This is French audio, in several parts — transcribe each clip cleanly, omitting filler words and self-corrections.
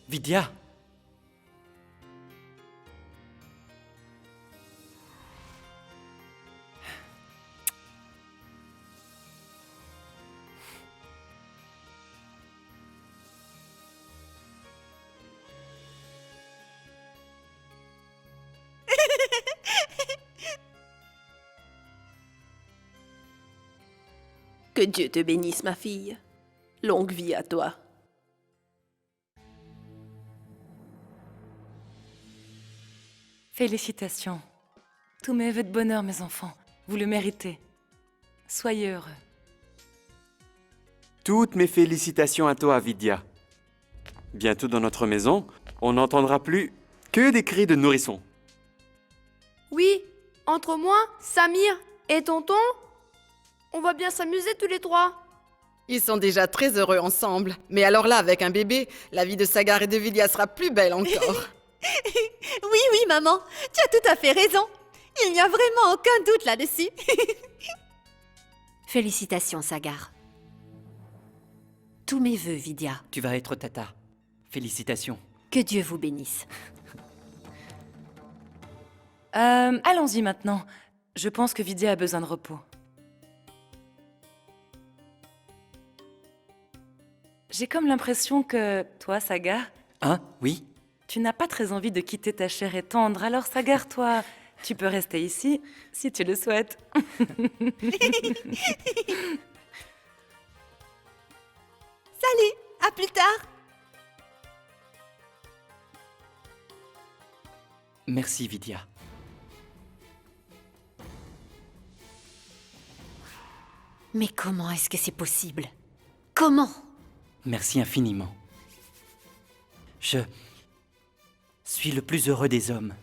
Vidya! Que Dieu te bénisse, ma fille. Longue vie à toi. Félicitations. Tous mes vœux de bonheur, mes enfants. Vous le méritez. Soyez heureux. Toutes mes félicitations à toi, Vidya. Bientôt dans notre maison, on n'entendra plus que des cris de nourrissons. Oui, entre moi, Samir et tonton, on va bien s'amuser tous les trois. Ils sont déjà très heureux ensemble. Mais alors là, avec un bébé, la vie de Sagar et de Vidya sera plus belle encore. Oui, oui, maman, tu as tout à fait raison. Il n'y a vraiment aucun doute là-dessus. Félicitations, Sagar. Tous mes vœux, Vidya. Tu vas être tata. Félicitations. Que Dieu vous bénisse. Allons-y maintenant. Je pense que Vidya a besoin de repos. J'ai comme l'impression que, toi, Sagar, Hein? Oui? tu n'as pas très envie de quitter ta chair et tendre. Alors, Sagar, toi, tu peux rester ici, si tu le souhaites. Salut, à plus tard. Merci, Vidya. Mais comment est-ce que c'est possible? Comment? Merci infiniment. Je suis le plus heureux des hommes.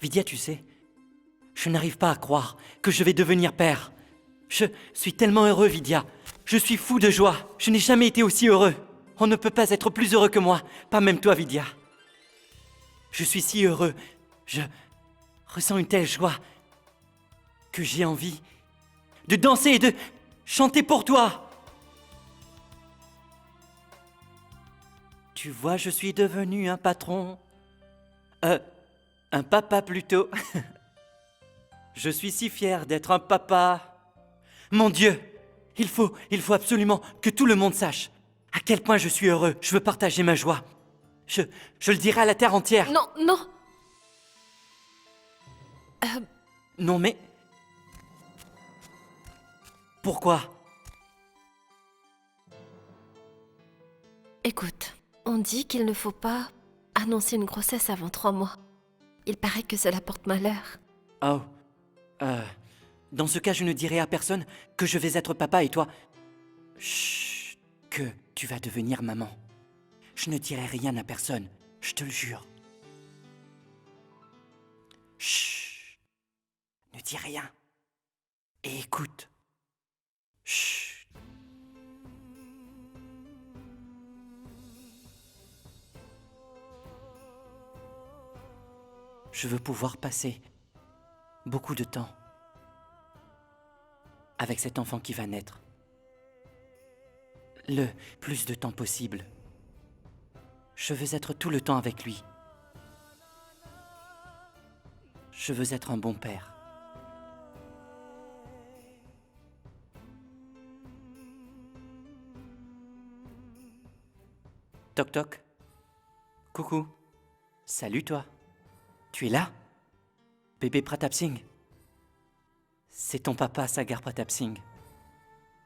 Vidya, tu sais, je n'arrive pas à croire que je vais devenir père. Je suis tellement heureux, Vidya. Je suis fou de joie. Je n'ai jamais été aussi heureux. On ne peut pas être plus heureux que moi. Pas même toi, Vidya. Je suis si heureux. Je ressens une telle joie que j'ai envie de danser et de chanter pour toi. Tu vois, je suis devenu un patron. Un papa plutôt. Je suis si fier d'être un papa. Mon Dieu, il faut absolument que tout le monde sache à quel point je suis heureux. Je veux partager ma joie. Je le dirai à la terre entière. Non, non, Non mais... Pourquoi? écoute, on dit qu'il ne faut pas annoncer une grossesse avant 3 mois. Il paraît que cela porte malheur. Oh. Dans ce cas, je ne dirai à personne que je vais être papa et toi... Chut, que tu vas devenir maman. Je ne dirai rien à personne, je te le jure. Chut. Ne dis rien. Et écoute. Chut. Je veux pouvoir passer beaucoup de temps avec cet enfant qui va naître. Le plus de temps possible. Je veux être tout le temps avec lui. Je veux être un bon père. Toc toc. Coucou. Salut toi. Tu es là? Bébé Pratap Singh. C'est ton papa, Sagar Pratap Singh.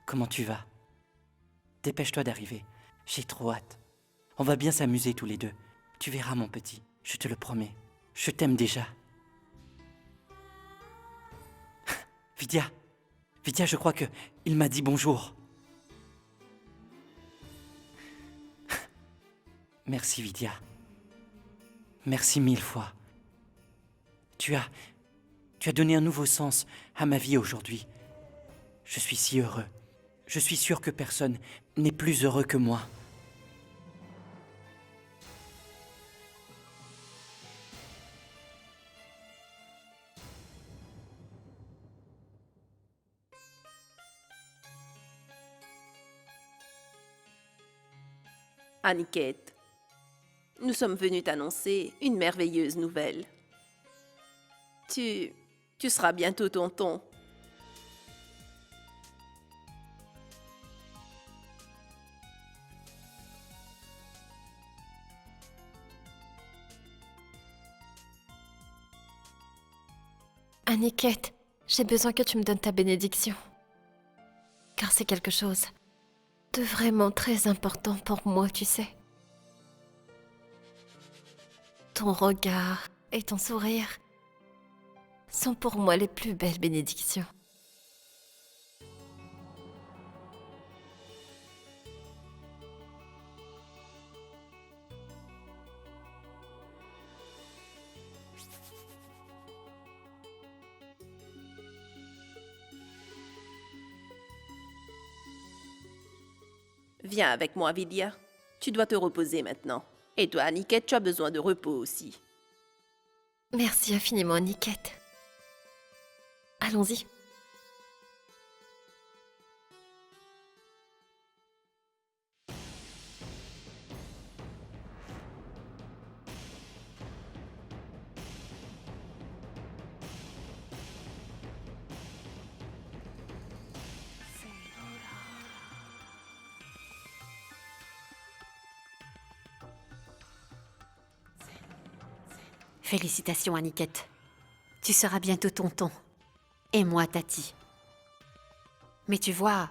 Comment tu vas? Dépêche-toi d'arriver. J'ai trop hâte. On va bien s'amuser tous les deux. Tu verras, mon petit. Je te le promets. Je t'aime déjà. Vidya. Vidya, je crois que il m'a dit bonjour. Merci, Vidya. Merci 1000 fois. Tu as donné un nouveau sens à ma vie aujourd'hui. Je suis si heureux. Je suis sûr que personne n'est plus heureux que moi. Aniket, nous sommes venus t'annoncer une merveilleuse nouvelle. Tu seras bientôt tonton. Aniket, j'ai besoin que tu me donnes ta bénédiction. Car c'est quelque chose de vraiment très important pour moi, tu sais. Ton regard et ton sourire sont pour moi les plus belles bénédictions. Viens avec moi, Vidya. Tu dois te reposer maintenant. Et toi, Aniket, tu as besoin de repos aussi. Merci infiniment, Aniket. Allons-y. Félicitations, Aniket. Tu seras bientôt tonton. Et moi, Tati. Mais tu vois,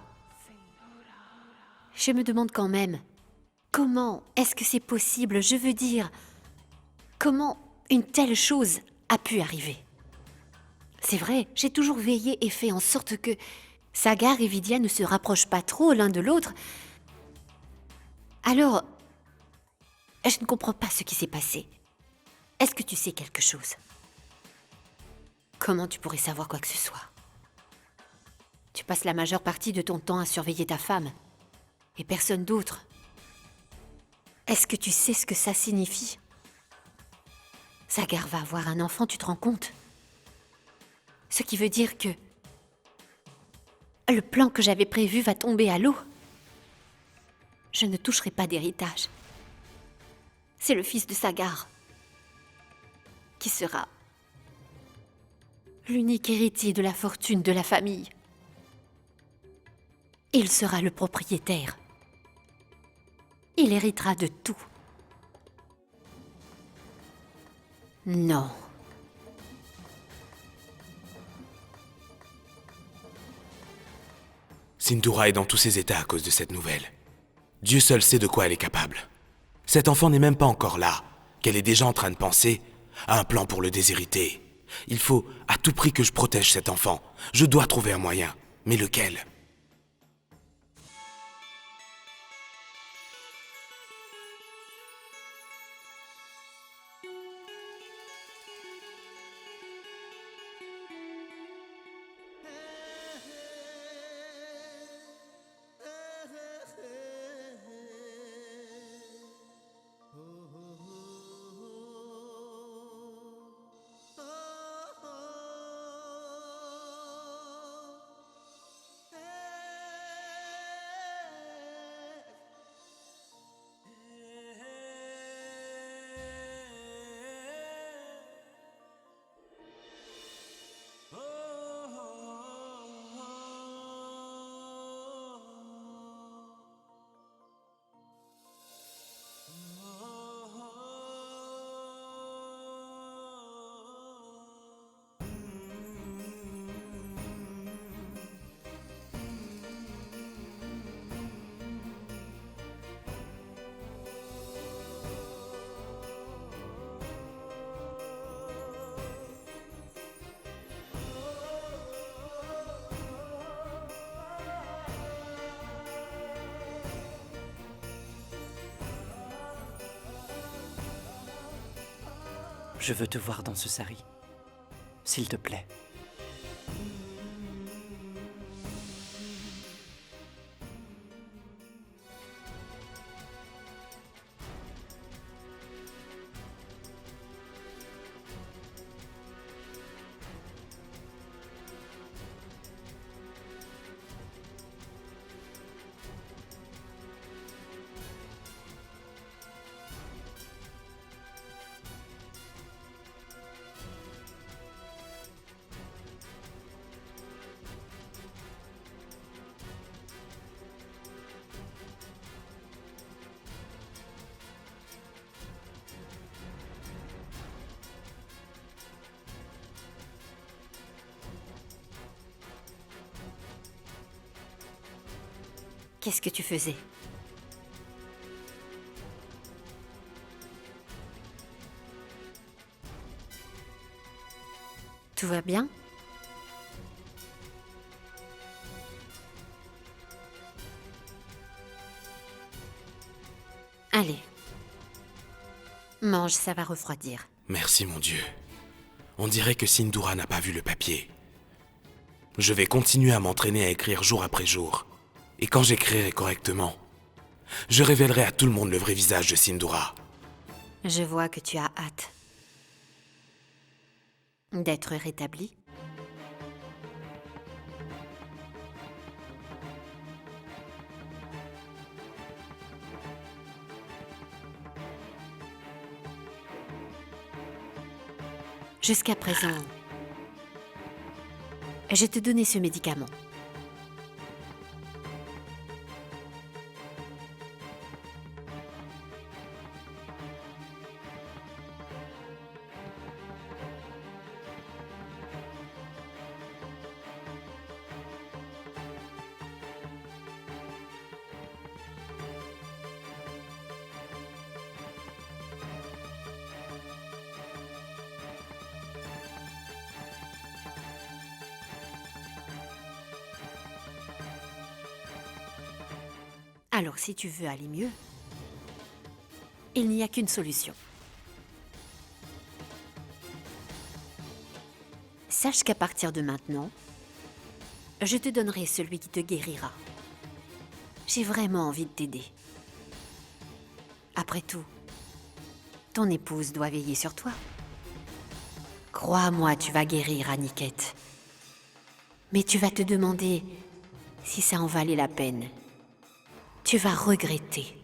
je me demande quand même, comment est-ce que c'est possible? Je veux dire, comment une telle chose a pu arriver? C'est vrai, j'ai toujours veillé et fait en sorte que Sagar et Vidya ne se rapprochent pas trop l'un de l'autre. Alors, je ne comprends pas ce qui s'est passé. Est-ce que tu sais quelque chose? Comment tu pourrais savoir quoi que ce soit? Tu passes la majeure partie de ton temps à surveiller ta femme, et personne d'autre. Est-ce que tu sais ce que ça signifie? Sagar va avoir un enfant, tu te rends compte? Ce qui veut dire que le plan que j'avais prévu va tomber à l'eau. Je ne toucherai pas d'héritage. C'est le fils de Sagar qui sera l'unique héritier de la fortune de la famille. Il sera le propriétaire. Il héritera de tout. Non. Sintura est dans tous ses états à cause de cette nouvelle. Dieu seul sait de quoi elle est capable. Cet enfant n'est même pas encore là, qu'elle est déjà en train de penser à un plan pour le déshériter. Il faut à tout prix que je protège cet enfant. Je dois trouver un moyen. Mais lequel ? Je veux te voir dans ce sari. S'il te plaît. Qu'est-ce que tu faisais? Tout va bien? Allez. Mange, ça va refroidir. Merci, mon Dieu. On dirait que Sindoura n'a pas vu le papier. Je vais continuer à m'entraîner à écrire jour après jour. Et quand j'écrirai correctement, je révélerai à tout le monde le vrai visage de Sindoura. Je vois que tu as hâte d'être rétabli. Jusqu'à présent, je te donnais ce médicament. Alors si tu veux aller mieux, il n'y a qu'une solution. Sache qu'à partir de maintenant, je te donnerai celui qui te guérira. J'ai vraiment envie de t'aider. Après tout, ton épouse doit veiller sur toi. Crois-moi, tu vas guérir, Aniket. Mais tu vas te demander si ça en valait la peine. Tu vas regretter.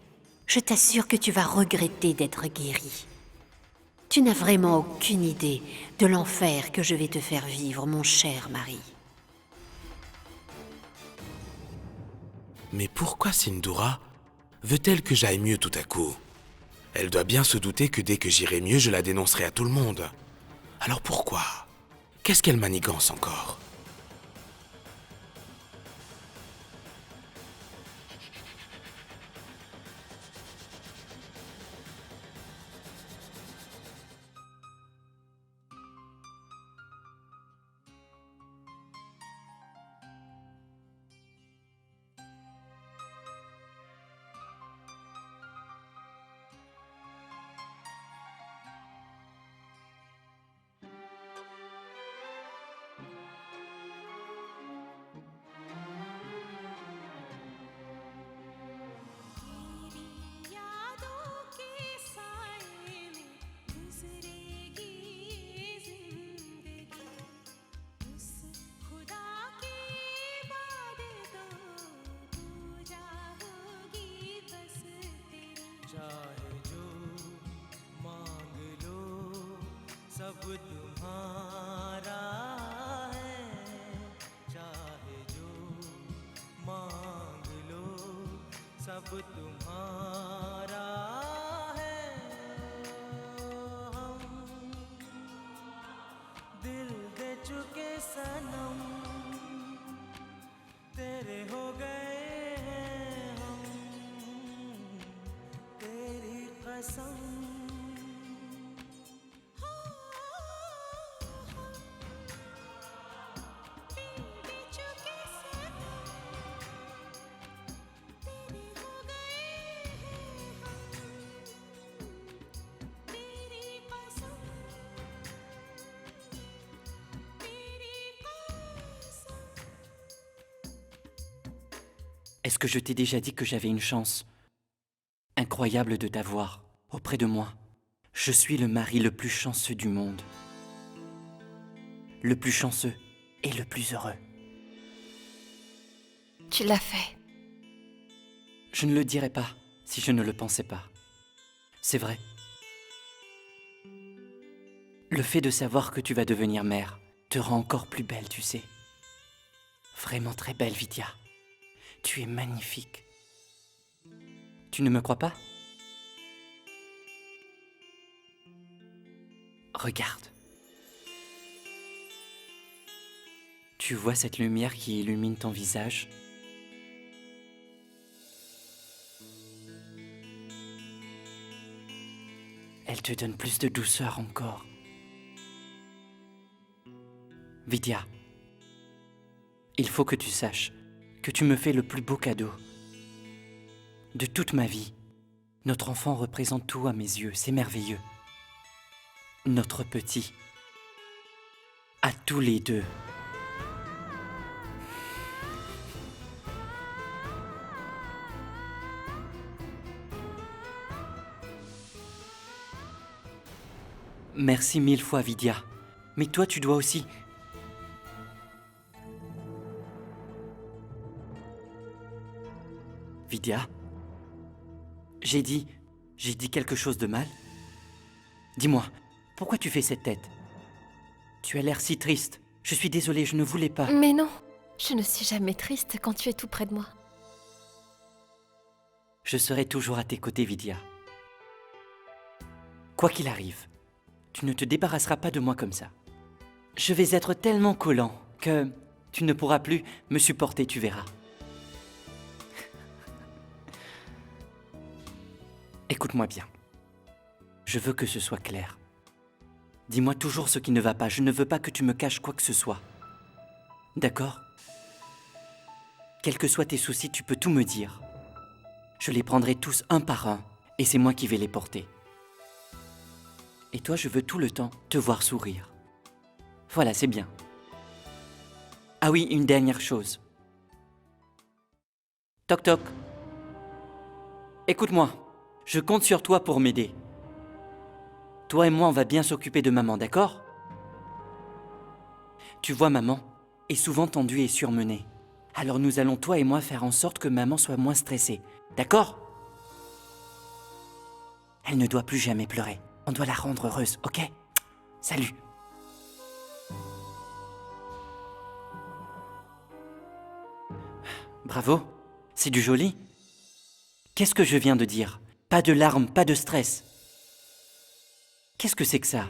Je t'assure que tu vas regretter d'être guéri. Tu n'as vraiment aucune idée de l'enfer que je vais te faire vivre, mon cher mari. Mais pourquoi Sindoura veut-elle que j'aille mieux tout à coup? Elle doit bien se douter que dès que j'irai mieux, je la dénoncerai à tout le monde. Alors pourquoi? Qu'est-ce qu'elle manigance encore? सब तुम्हारा है, चाहे जो मांग लो सब तुम्हारा है। हम दिल दे चुके सनम, तेरे हो गए हैं हम, तेरी कसम। Est-ce que je t'ai déjà dit que j'avais une chance incroyable de t'avoir auprès de moi? Je suis le mari le plus chanceux du monde. Le plus chanceux et le plus heureux. Tu l'as fait. Je ne le dirais pas si je ne le pensais pas. C'est vrai. Le fait de savoir que tu vas devenir mère te rend encore plus belle, tu sais. Vraiment très belle, Vidya. Tu es magnifique. Tu ne me crois pas? Regarde. Tu vois cette lumière qui illumine ton visage? Elle te donne plus de douceur encore. Vidya, il faut que tu saches que tu me fais le plus beau cadeau de toute ma vie. Notre enfant représente tout à mes yeux, c'est merveilleux. Notre petit, à tous les deux. Merci 1000 fois, Vidya. Mais toi, tu dois aussi. Vidya, j'ai dit quelque chose de mal? Dis-moi, pourquoi tu fais cette tête? Tu as l'air si triste. Je suis désolée, je ne voulais pas. Mais non, je ne suis jamais triste quand tu es tout près de moi. Je serai toujours à tes côtés, Vidya. Quoi qu'il arrive, tu ne te débarrasseras pas de moi comme ça. Je vais être tellement collant que tu ne pourras plus me supporter, tu verras. Écoute-moi bien. Je veux que ce soit clair. Dis-moi toujours ce qui ne va pas. Je ne veux pas que tu me caches quoi que ce soit. D'accord? Quels que soient tes soucis, tu peux tout me dire. Je les prendrai tous un par un, et c'est moi qui vais les porter. Et toi, je veux tout le temps te voir sourire. Voilà, c'est bien. Ah oui, une dernière chose. Toc toc. Écoute-moi, je compte sur toi pour m'aider. Toi et moi, on va bien s'occuper de maman, d'accord? Tu vois, maman est souvent tendue et surmenée. Alors nous allons, toi et moi, faire en sorte que maman soit moins stressée. D'accord? Elle ne doit plus jamais pleurer. On doit la rendre heureuse, ok? Salut. Bravo, c'est du joli. Qu'est-ce que je viens de dire? Pas de larmes, pas de stress. Qu'est-ce que c'est que ça?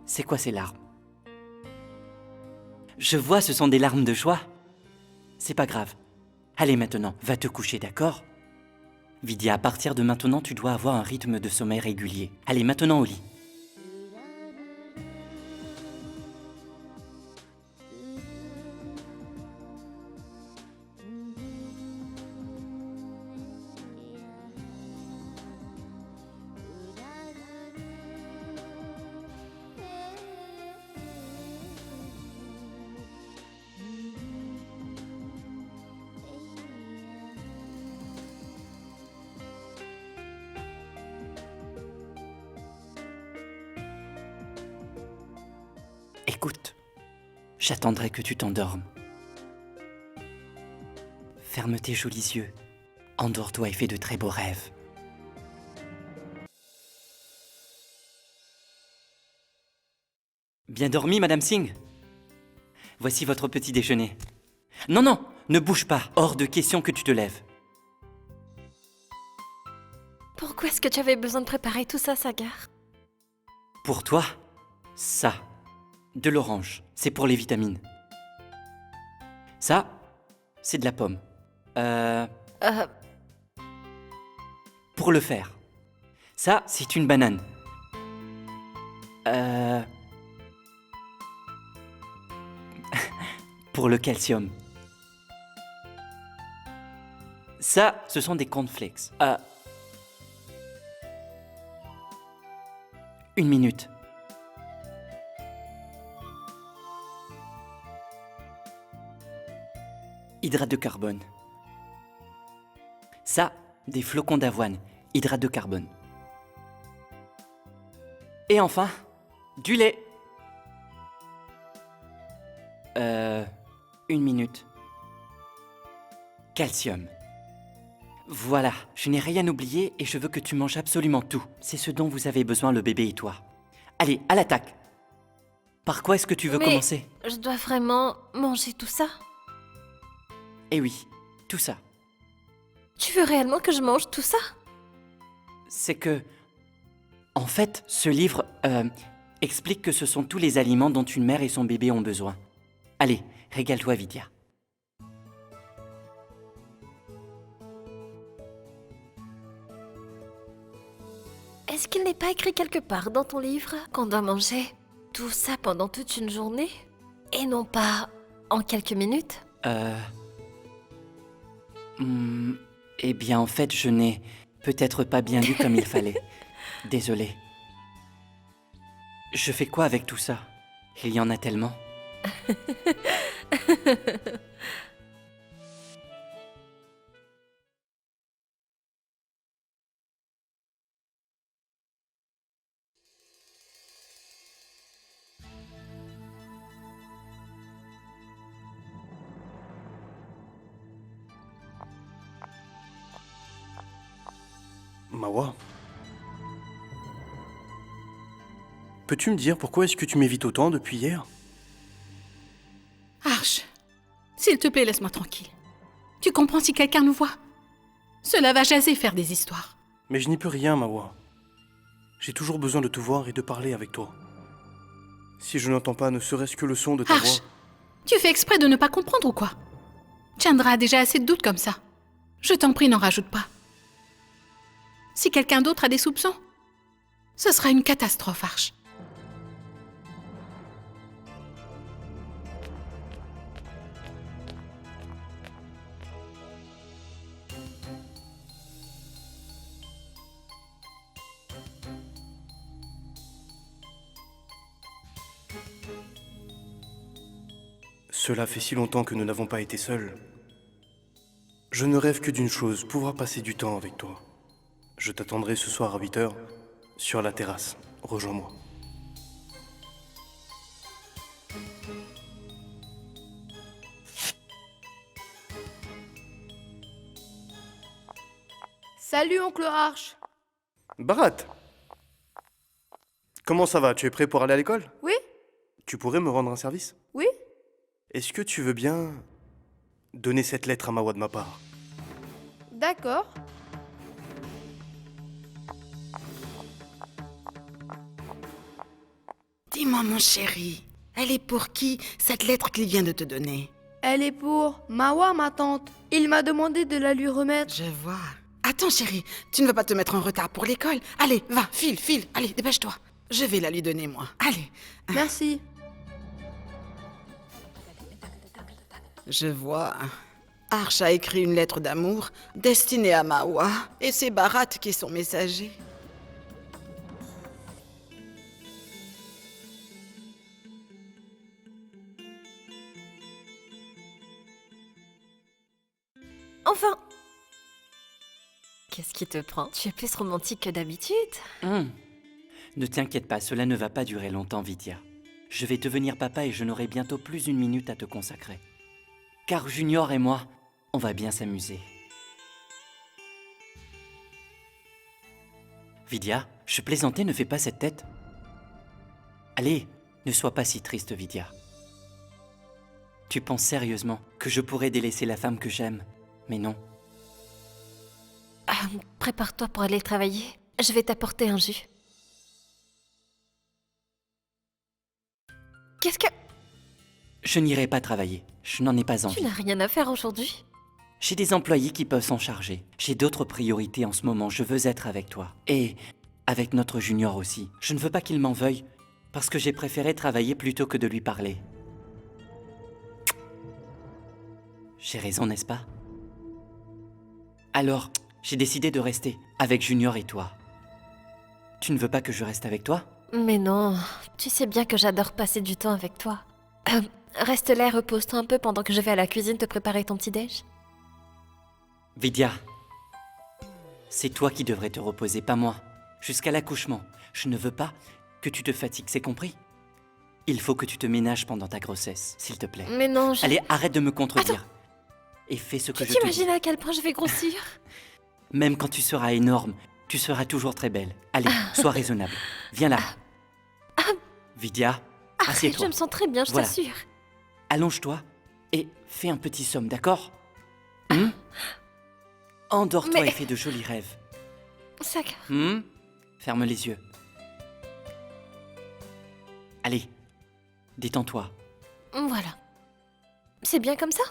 C'est quoi ces larmes? Je vois, ce sont des larmes de joie. C'est pas grave. Allez maintenant, va te coucher, d'accord? Vidya, à partir de maintenant, tu dois avoir un rythme de sommeil régulier. Allez, maintenant au lit. Écoute, j'attendrai que tu t'endormes. Ferme tes jolis yeux, endors-toi et fais de très beaux rêves. Bien dormi, Madame Singh? Voici votre petit déjeuner. Non, non, ne bouge pas, hors de question que tu te lèves. Pourquoi est-ce que tu avais besoin de préparer tout ça, Sagar? Pour toi, ça, de l'orange, c'est pour les vitamines. Ça, c'est de la pomme. Pour le fer. Ça, c'est une banane. Pour le calcium. Ça, ce sont des cornflakes. Une minute. Hydrate de carbone. Ça, des flocons d'avoine. Hydrate de carbone. Et enfin, du lait. Une minute. Calcium. Voilà, je n'ai rien oublié et je veux que tu manges absolument tout. C'est ce dont vous avez besoin, le bébé et toi. Allez, à l'attaque. Par quoi est-ce que tu veux commencer? Je dois vraiment manger tout ça? Eh oui, tout ça. Tu veux réellement que je mange tout ça? C'est que... En fait, ce livre explique que ce sont tous les aliments dont une mère et son bébé ont besoin. Allez, régale-toi, Vidya. Est-ce qu'il n'est pas écrit quelque part dans ton livre qu'on doit manger tout ça pendant toute une journée et non pas en quelques minutes? Eh bien, en fait, je n'ai peut-être pas bien lu comme il fallait. Désolé. Je fais quoi avec tout ça? Il y en a tellement. Mawa, peux-tu me dire pourquoi est-ce que tu m'évites autant depuis hier? Arche, s'il te plaît, laisse-moi tranquille. Tu comprends si quelqu'un nous voit? Cela va jaser faire des histoires. Mais je n'y peux rien, Mawa. J'ai toujours besoin de te voir et de parler avec toi. Si je n'entends pas ne serait-ce que le son de ta Arche, voix... tu fais exprès de ne pas comprendre ou quoi? Chandra a déjà assez de doutes comme ça. Je t'en prie, n'en rajoute pas. Si quelqu'un d'autre a des soupçons, ce sera une catastrophe, Arche. Cela fait si longtemps que nous n'avons pas été seuls. Je ne rêve que d'une chose, pouvoir passer du temps avec toi. Je t'attendrai ce soir à 8h, sur la terrasse. Rejoins-moi. Salut, oncle Arche. Bharat! Comment ça va? Tu es prêt pour aller à l'école? Oui? Tu pourrais me rendre un service? Oui? Est-ce que tu veux bien donner cette lettre à Mawa de ma part? D'accord. Dis-moi, mon chéri, elle est pour qui, cette lettre qu'il vient de te donner? Elle est pour Mawa, ma tante. Il m'a demandé de la lui remettre. Je vois. Attends, chéri, tu ne vas pas te mettre en retard pour l'école? Allez, va, file, allez, dépêche-toi. Je vais la lui donner, moi. Allez. Merci. Je vois. Arche a écrit une lettre d'amour destinée à Mawa, et c'est Bharat qui est son messager. Enfin! Qu'est-ce qui te prend? Tu es plus romantique que d'habitude. Ne t'inquiète pas, cela ne va pas durer longtemps, Vidya. Je vais devenir papa et je n'aurai bientôt plus une minute à te consacrer. Car Junior et moi, on va bien s'amuser. Vidya, je plaisantais, ne fais pas cette tête. Allez, ne sois pas si triste, Vidya. Tu penses sérieusement que je pourrais délaisser la femme que j'aime, mais non. Prépare-toi pour aller travailler. Je vais t'apporter un jus. Qu'est-ce que... Je n'irai pas travailler, je n'en ai pas Tu envie. n'as rien à faire aujourd'hui? J'ai des employés qui peuvent s'en charger. J'ai d'autres priorités en ce moment, je veux être avec toi. Et avec notre Junior aussi. Je ne veux pas qu'il m'en veuille, parce que j'ai préféré travailler plutôt que de lui parler. J'ai raison, n'est-ce pas? Alors, j'ai décidé de rester avec Junior et toi. Tu ne veux pas que je reste avec toi? Mais non, tu sais bien que j'adore passer du temps avec toi. Reste là et repose-toi un peu pendant que je vais à la cuisine te préparer ton petit-déj. Vidya, c'est toi qui devrais te reposer, pas moi. Jusqu'à l'accouchement, je ne veux pas que tu te fatigues, c'est compris? Il faut que tu te ménages pendant ta grossesse, s'il te plaît. Mais non, je... Allez, arrête de me contredire. Et fais ce que Tu je te dis. t'imagines à quel point je vais grossir? Même quand tu seras énorme, tu seras toujours très belle. Allez, sois raisonnable. Viens là. Vidya, Arrête, assieds-toi. je me sens très bien, je Voilà. t'assure. Allonge-toi et fais un petit somme, d'accord? Endors-toi Mais- et fais de jolis rêves. Sac. Ferme les yeux. Allez, détends-toi. Voilà. C'est bien comme ça?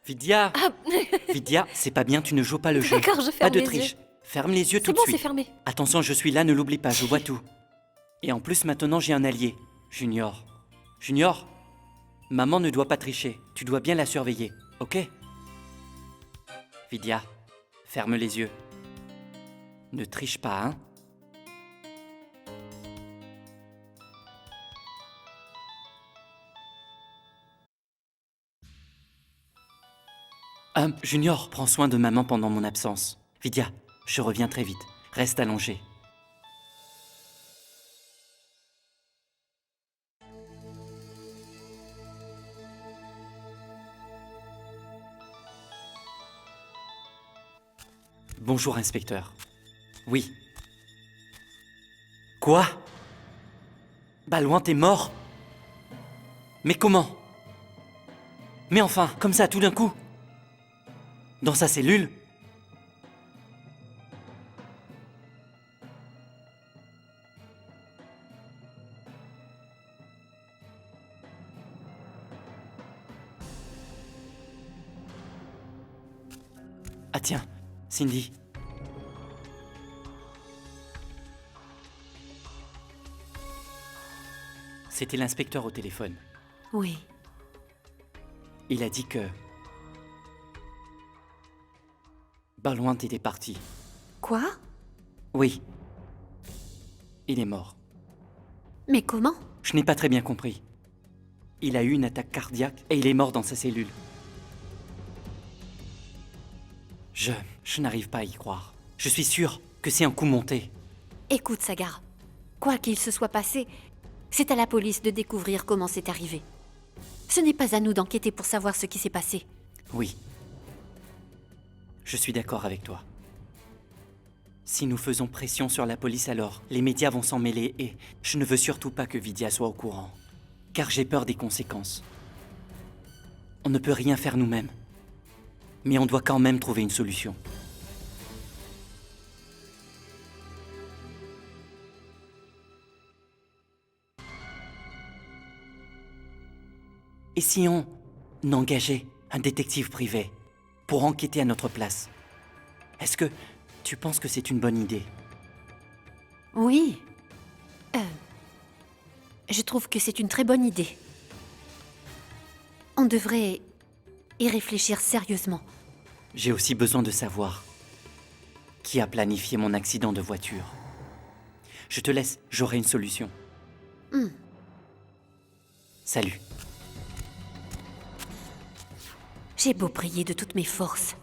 Vidya Ah, Vidya, c'est pas bien, tu ne joues pas le jeu. D'accord, je Pas ferme de les triche. yeux. Ferme les yeux tout C'est de bon, suite. c'est fermé. Attention, je suis là, ne l'oublie pas, je vois tout. Et en plus, maintenant, j'ai un allié, Junior. Junior, maman ne doit pas tricher. Tu dois bien la surveiller, ok? Vidya, ferme les yeux. Ne triche pas, hein? Junior, prends soin de maman pendant mon absence. Vidya, je reviens très vite. Reste allongé. Bonjour, inspecteur. Oui. Quoi? Balouin, t'es mort? Mais comment? Mais enfin, comme ça, tout d'un coup? Dans sa cellule? Ah tiens, Cindy. C'était l'inspecteur au téléphone. Oui. Il a dit que... Balouin était parti. Quoi? Oui. Il est mort. Mais comment? Je n'ai pas très bien compris. Il a eu une attaque cardiaque et il est mort dans sa cellule. Je n'arrive pas à y croire. Je suis sûr que c'est un coup monté. Écoute, Sagar. Quoi qu'il se soit passé, c'est à la police de découvrir comment c'est arrivé. Ce n'est pas à nous d'enquêter pour savoir ce qui s'est passé. Oui. Je suis d'accord avec toi. Si nous faisons pression sur la police alors, les médias vont s'en mêler et je ne veux surtout pas que Vidya soit au courant. Car j'ai peur des conséquences. On ne peut rien faire nous-mêmes. Mais on doit quand même trouver une solution. Et si on engageait un détective privé pour enquêter à notre place? Est-ce que tu penses que c'est une bonne idée? Oui. Je trouve que c'est une très bonne idée. On devrait y réfléchir sérieusement. J'ai aussi besoin de savoir qui a planifié mon accident de voiture. Je te laisse, j'aurai une solution. Salut. J'ai beau prier de toutes mes forces.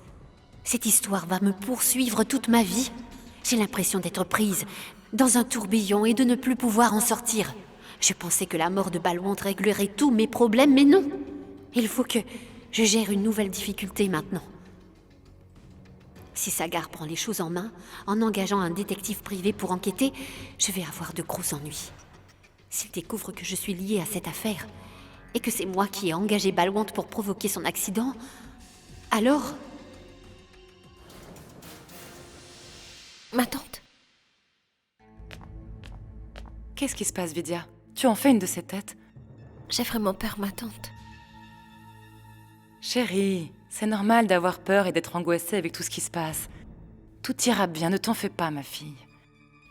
Cette histoire va me poursuivre toute ma vie. J'ai l'impression d'être prise dans un tourbillon et de ne plus pouvoir en sortir. Je pensais que la mort de Balouin réglerait tous mes problèmes, mais non. Il faut que je gère une nouvelle difficulté maintenant. Si Sagar prend les choses en main, en engageant un détective privé pour enquêter, je vais avoir de gros ennuis. S'il découvre que je suis liée à cette affaire, et que c'est moi qui ai engagé Balouin pour provoquer son accident, alors... Ma tante? Qu'est-ce qui se passe, Vidya? Tu en fais une de ces têtes? J'ai vraiment peur, ma tante. Chérie, c'est normal d'avoir peur et d'être angoissée avec tout ce qui se passe. Tout ira bien, ne t'en fais pas, ma fille.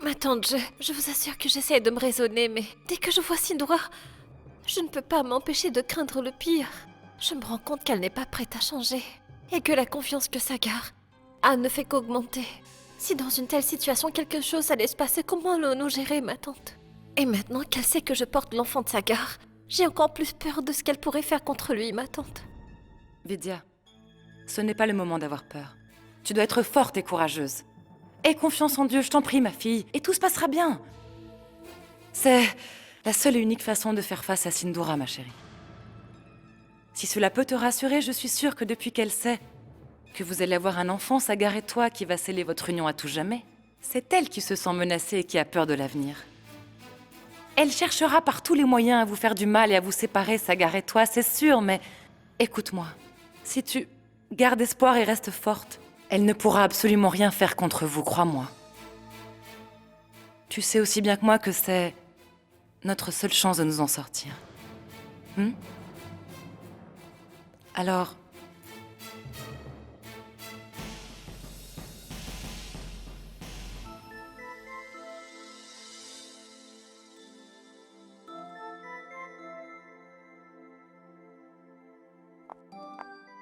Ma tante, je vous assure que j'essaie de me raisonner, mais dès que je vois Sindora, je ne peux pas m'empêcher de craindre le pire. Je me rends compte qu'elle n'est pas prête à changer, et que la confiance que Sagar a ne fait qu'augmenter. Si dans une telle situation quelque chose allait se passer, comment allons-nous gérer, ma tante? Et maintenant qu'elle sait que je porte l'enfant de Sagar, j'ai encore plus peur de ce qu'elle pourrait faire contre lui, ma tante. Vidya, ce n'est pas le moment d'avoir peur. Tu dois être forte et courageuse. Aie confiance en Dieu, je t'en prie, ma fille, et tout se passera bien. C'est la seule et unique façon de faire face à Sindora, ma chérie. Si cela peut te rassurer, je suis sûre que depuis qu'elle sait que vous allez avoir un enfant, Sagar et toi, qui va sceller votre union à tout jamais, c'est elle qui se sent menacée et qui a peur de l'avenir. Elle cherchera par tous les moyens à vous faire du mal et à vous séparer, Sagar et toi, c'est sûr, mais écoute-moi. Si tu gardes espoir et restes forte, elle ne pourra absolument rien faire contre vous, crois-moi. Tu sais aussi bien que moi que c'est notre seule chance de nous en sortir. Alors,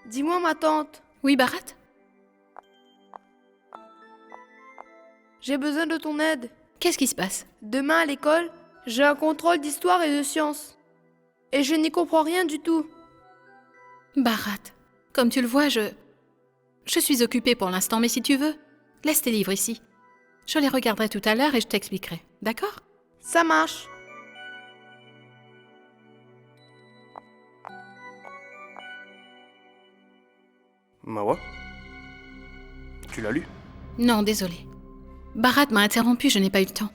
Dis-moi, ma tante, Oui, Bharat? j'ai besoin de ton aide. Qu'est-ce qui se passe? Demain à l'école, j'ai un contrôle d'histoire et de sciences. Et je n'y comprends rien du tout. Bharat, comme tu le vois, je suis occupée pour l'instant, mais si tu veux, laisse tes livres ici. Je les regarderai tout à l'heure et je t'expliquerai, d'accord? Ça marche. Mawa? Tu l'as lu? Non, désolé. Bharat m'a interrompu, je n'ai pas eu le temps.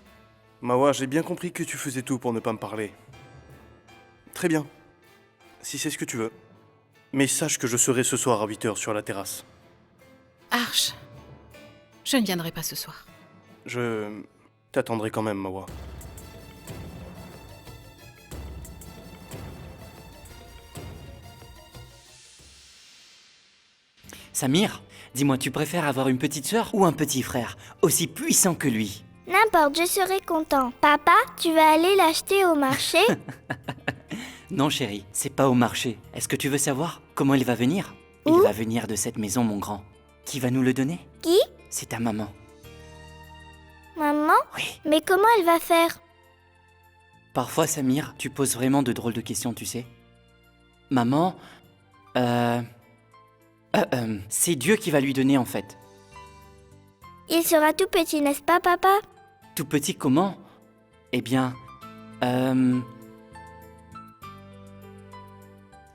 Mawa, j'ai bien compris que tu faisais tout pour ne pas me parler. Très bien. Si c'est ce que tu veux. Mais sache que je serai ce soir à 8h sur la terrasse. Arch, je ne viendrai pas ce soir. Je t'attendrai quand même, Mawa. Samir, dis-moi, tu préfères avoir une petite sœur ou un petit frère aussi puissant que lui? N'importe, je serai content. Papa, tu vas aller l'acheter au marché? Non, chérie, c'est pas au marché. Est-ce que tu veux savoir comment il va venir? Il va venir de cette maison, mon grand. Qui va nous le donner? Qui? C'est ta maman. Maman? Oui. Mais comment elle va faire? Parfois, Samir, tu poses vraiment de drôles de questions, tu sais. Maman, c'est Dieu qui va lui donner en fait. Il sera tout petit, n'est-ce pas, papa? Tout petit comment? Eh bien,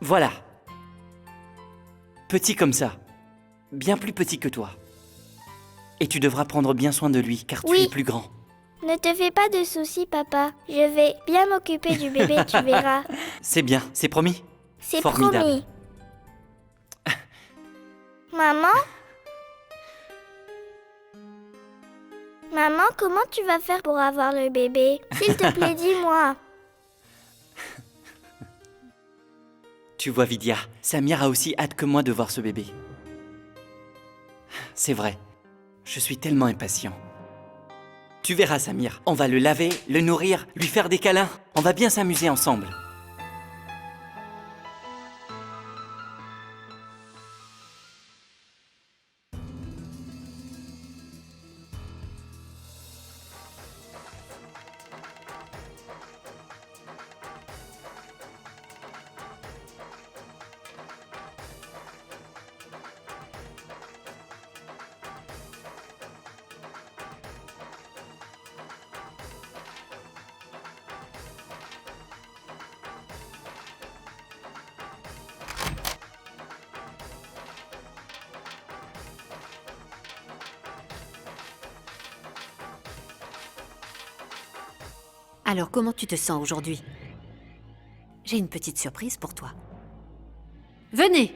voilà. Petit comme ça. Bien plus petit que toi. Et tu devras prendre bien soin de lui, car tu Oui. es plus grand. Ne te fais pas de soucis, papa. Je vais bien m'occuper du bébé, tu verras. C'est bien, c'est promis? C'est Formidable. promis. Maman? Maman, comment tu vas faire pour avoir le bébé? S'il te plaît, dis-moi. Tu vois, Vidya, Samir a aussi hâte que moi de voir ce bébé. C'est vrai, je suis tellement impatient. Tu verras, Samir, on va le laver, le nourrir, lui faire des câlins. On va bien s'amuser ensemble. Alors, comment tu te sens aujourd'hui? J'ai une petite surprise pour toi. Venez!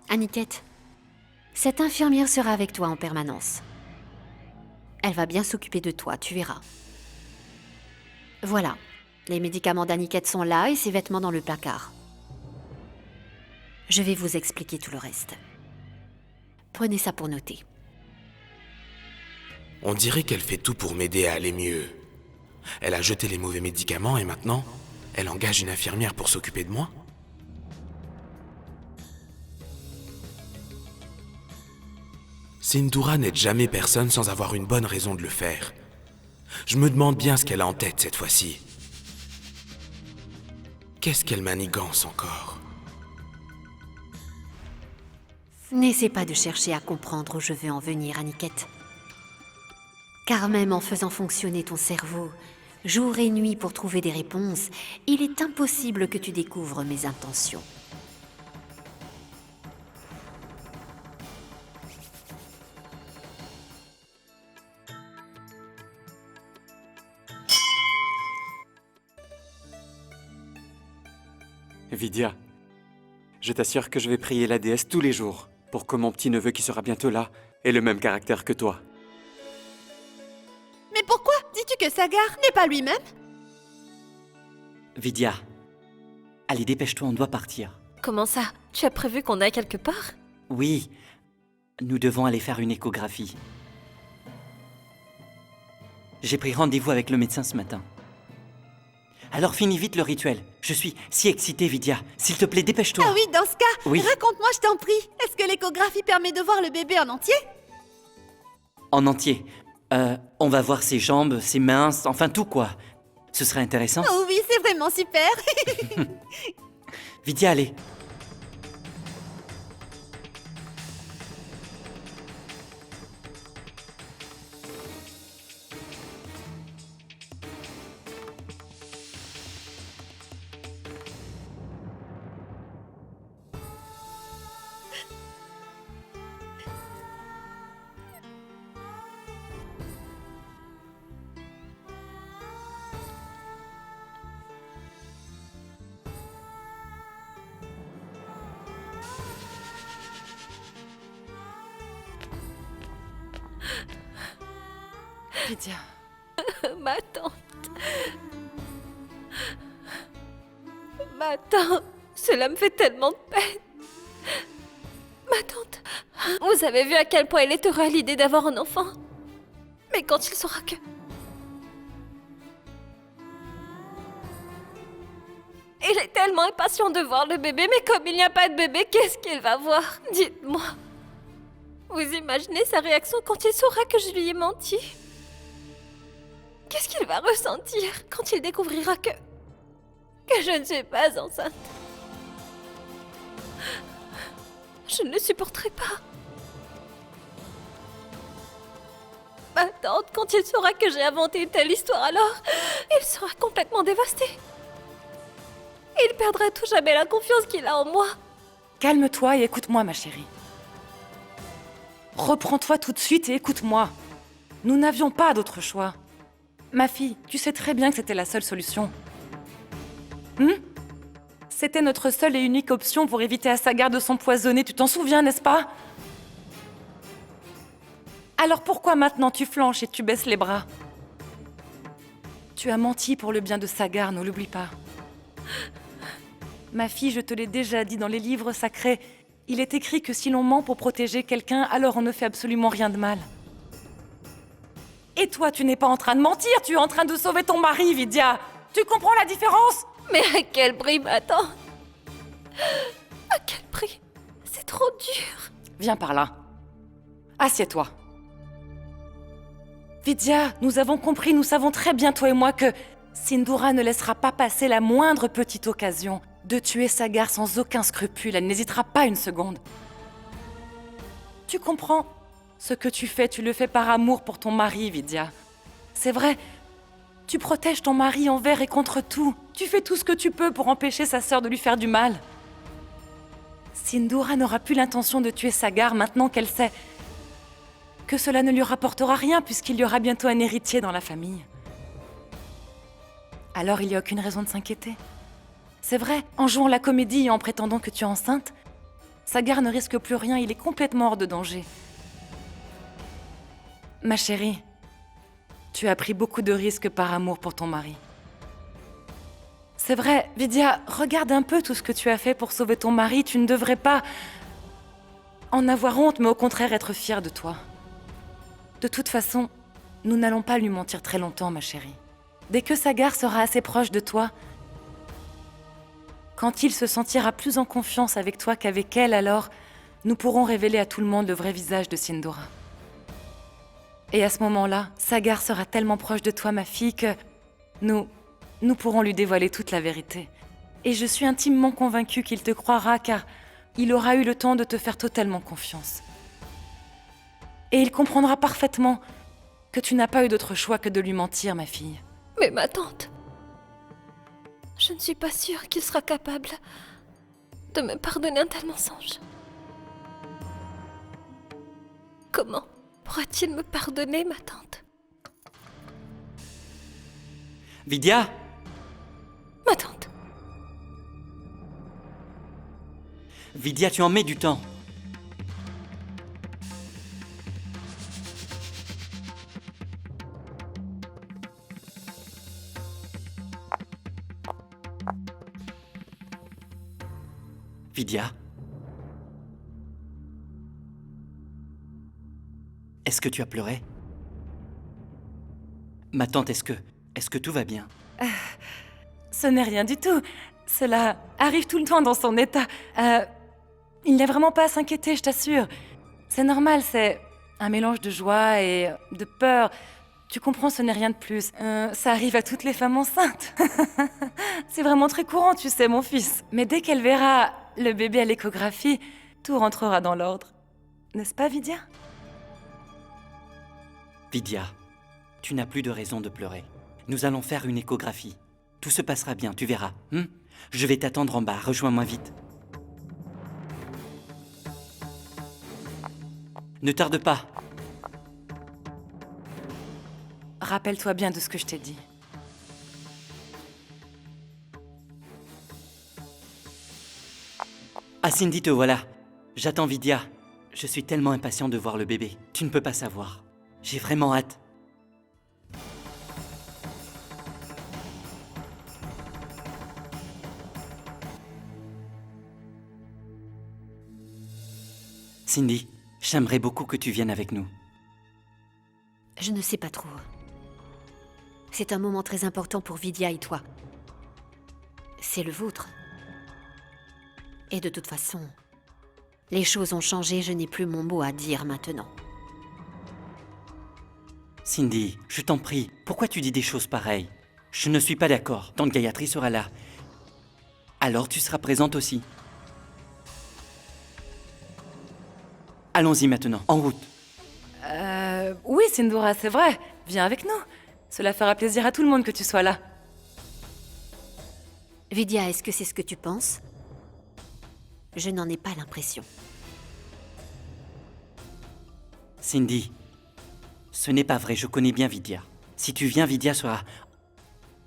Aniket, cette infirmière sera avec toi en permanence. Elle va bien s'occuper de toi, tu verras. Voilà, les médicaments d'Aniket sont là et ses vêtements dans le placard. Je vais vous expliquer tout le reste. Prenez ça pour noter. On dirait qu'elle fait tout pour m'aider à aller mieux. Elle a jeté les mauvais médicaments et maintenant, elle engage une infirmière pour s'occuper de moi? Sindhura n'aide jamais personne sans avoir une bonne raison de le faire. Je me demande bien ce qu'elle a en tête cette fois-ci. Qu'est-ce qu'elle manigance encore? N'essaie pas de chercher à comprendre où je veux en venir, Aniket. Car même en faisant fonctionner ton cerveau, jour et nuit pour trouver des réponses, il est impossible que tu découvres mes intentions. Vidya, je t'assure que je vais prier la déesse tous les jours pour que mon petit-neveu qui sera bientôt là ait le même caractère que toi. Mais pourquoi dis-tu que Sagar n'est pas lui-même? Vidya, allez, dépêche-toi, on doit partir. Comment ça? Tu as prévu qu'on aille quelque part? Oui, nous devons aller faire une échographie. J'ai pris rendez-vous avec le médecin ce matin. Alors finis vite le rituel. Je suis si excitée, Vidya. S'il te plaît, dépêche-toi. Ah oui, dans ce cas, Oui. raconte-moi, je t'en prie. Est-ce que l'échographie permet de voir le bébé en entier? En entier. On va voir ses jambes, ses mains, enfin tout quoi. Ce serait intéressant. Oh oui, c'est vraiment super. Vidya, allez. Vidya. Ma tante. Ma tante. Cela me fait tellement de peine. Ma tante. Vous avez vu à quel point il est heureux à l'idée d'avoir un enfant. Mais quand il saura que... Il est tellement impatient de voir le bébé, mais comme il n'y a pas de bébé, qu'est-ce qu'il va voir? Dites-moi. Vous imaginez sa réaction quand il saura que je lui ai menti? Qu'est-ce qu'il va ressentir quand il découvrira que je ne suis pas enceinte? Je ne le supporterai pas. Ma tante, quand il saura que j'ai inventé une telle histoire, alors il sera complètement dévasté. Il perdra tout jamais la confiance qu'il a en moi. Calme-toi et écoute-moi, ma chérie. Reprends-toi tout de suite et écoute-moi. Nous n'avions pas d'autre choix. Ma fille, tu sais très bien que c'était la seule solution. C'était notre seule et unique option pour éviter à Sagar de s'empoisonner, tu t'en souviens, n'est-ce pas? Alors pourquoi maintenant tu flanches et tu baisses les bras? Tu as menti pour le bien de Sagar, ne l'oublie pas. Ma fille, je te l'ai déjà dit dans les livres sacrés, il est écrit que si l'on ment pour protéger quelqu'un, alors on ne fait absolument rien de mal. Et toi, tu n'es pas en train de mentir, tu es en train de sauver ton mari, Vidya. Tu comprends la différence? Mais à quel prix, ma tante? À quel prix? C'est trop dur. Viens par là. Assieds-toi. Vidya, nous avons compris, nous savons très bien, toi et moi, que Sindhura ne laissera pas passer la moindre petite occasion de tuer Sagar sans aucun scrupule. Elle n'hésitera pas une seconde. Tu comprends? Ce que tu fais, tu le fais par amour pour ton mari, Vidya. C'est vrai, tu protèges ton mari envers et contre tout. Tu fais tout ce que tu peux pour empêcher sa sœur de lui faire du mal. Sindhura n'aura plus l'intention de tuer Sagar maintenant qu'elle sait que cela ne lui rapportera rien puisqu'il y aura bientôt un héritier dans la famille. Alors il n'y a aucune raison de s'inquiéter. C'est vrai, en jouant la comédie et en prétendant que tu es enceinte, Sagar ne risque plus rien, il est complètement hors de danger. Ma chérie, tu as pris beaucoup de risques par amour pour ton mari. C'est vrai, Vidya, regarde un peu tout ce que tu as fait pour sauver ton mari. Tu ne devrais pas en avoir honte, mais au contraire être fière de toi. De toute façon, nous n'allons pas lui mentir très longtemps, ma chérie. Dès que Sagar sera assez proche de toi, quand il se sentira plus en confiance avec toi qu'avec elle, alors nous pourrons révéler à tout le monde le vrai visage de Sindhura. Et à ce moment-là, Sagar sera tellement proche de toi, ma fille, que nous pourrons lui dévoiler toute la vérité. Et je suis intimement convaincue qu'il te croira, car il aura eu le temps de te faire totalement confiance. Et il comprendra parfaitement que tu n'as pas eu d'autre choix que de lui mentir, ma fille. Mais ma tante, je ne suis pas sûre qu'il sera capable de me pardonner un tel mensonge. Comment pourra-t-il me pardonner, ma tante? Vidya? Ma tante. Vidya, tu en mets du temps. Vidya? Est-ce que tu as pleuré? Ma tante, est-ce que tout va bien? Ce n'est rien du tout. Cela arrive tout le temps dans son état. Il n'y a vraiment pas à s'inquiéter, je t'assure. C'est normal, c'est un mélange de joie et de peur. Tu comprends, ce n'est rien de plus. Ça arrive à toutes les femmes enceintes. C'est vraiment très courant, tu sais, mon fils. Mais dès qu'elle verra le bébé à l'échographie, tout rentrera dans l'ordre. N'est-ce pas, Vidya? Vidya, tu n'as plus de raison de pleurer. Nous allons faire une échographie. Tout se passera bien, tu verras. Je vais t'attendre en bas, rejoins-moi vite. Ne tarde pas. Rappelle-toi bien de ce que je t'ai dit. Ah, Cindy, te voilà. J'attends Vidya. Je suis tellement impatient de voir le bébé. Tu ne peux pas savoir. J'ai vraiment hâte. Cindy, j'aimerais beaucoup que tu viennes avec nous. Je ne sais pas trop. C'est un moment très important pour Vidya et toi. C'est le vôtre. Et de toute façon, les choses ont changé, je n'ai plus mon mot à dire maintenant. Cindy, je t'en prie, pourquoi tu dis des choses pareilles? Je ne suis pas d'accord. Tante Gayatri sera là. Alors tu seras présente aussi. Allons-y maintenant, en route. Oui, Sindoura, c'est vrai. Viens avec nous. Cela fera plaisir à tout le monde que tu sois là. Vidya, est-ce que c'est ce que tu penses? Je n'en ai pas l'impression. Cindy, ce n'est pas vrai, je connais bien Vidya. Si tu viens, Vidya sera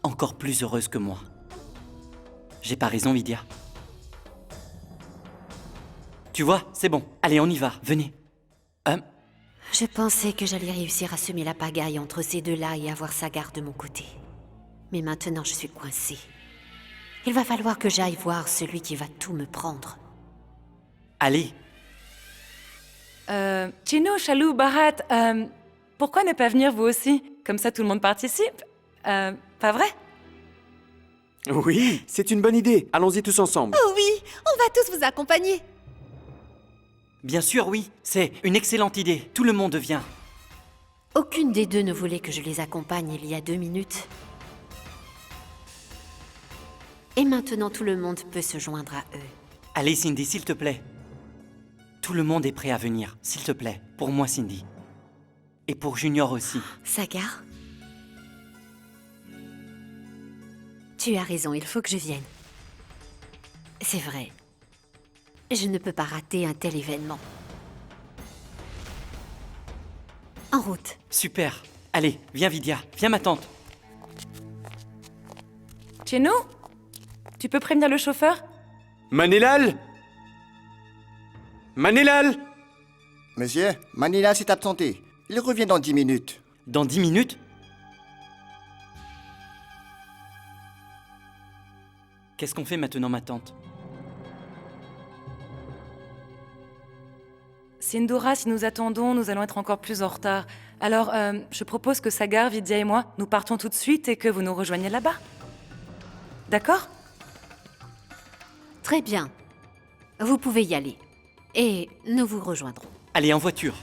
encore plus heureuse que moi. J'ai pas raison, Vidya? Tu vois, c'est bon. Allez, on y va, venez. Je pensais que j'allais réussir à semer la pagaille entre ces deux-là et avoir Sagar de mon côté. Mais maintenant, je suis coincée. Il va falloir que j'aille voir celui qui va tout me prendre. Allez. Chino, Chalou, Bharat, pourquoi ne pas venir vous aussi? Comme ça, tout le monde participe. Pas vrai? Oui, c'est une bonne idée. Allons-y tous ensemble. Oh oui, on va tous vous accompagner. Bien sûr, oui. C'est une excellente idée. Tout le monde vient. Aucune des deux ne voulait que je les accompagne il y a 2 minutes. Et maintenant, tout le monde peut se joindre à eux. Allez, Cindy, s'il te plaît. Tout le monde est prêt à venir, s'il te plaît. Pour moi, Cindy. Et pour Junior aussi. Sagar? Tu as raison, il faut que je vienne. C'est vrai. Je ne peux pas rater un tel événement. En route. Super. Allez, viens, Vidya. Viens, ma tante. Chino, tu peux prévenir le chauffeur? Manilal! Manilal! Monsieur, Manilal s'est absenté. Il revient dans 10 minutes. Dans 10 minutes? Qu'est-ce qu'on fait maintenant, ma tante? Sindoura, si nous attendons, nous allons être encore plus en retard. Alors, je propose que Sagar, Vidya et moi, nous partons tout de suite et que vous nous rejoigniez là-bas. D'accord? Très bien. Vous pouvez y aller. Et nous vous rejoindrons. Allez, en voiture.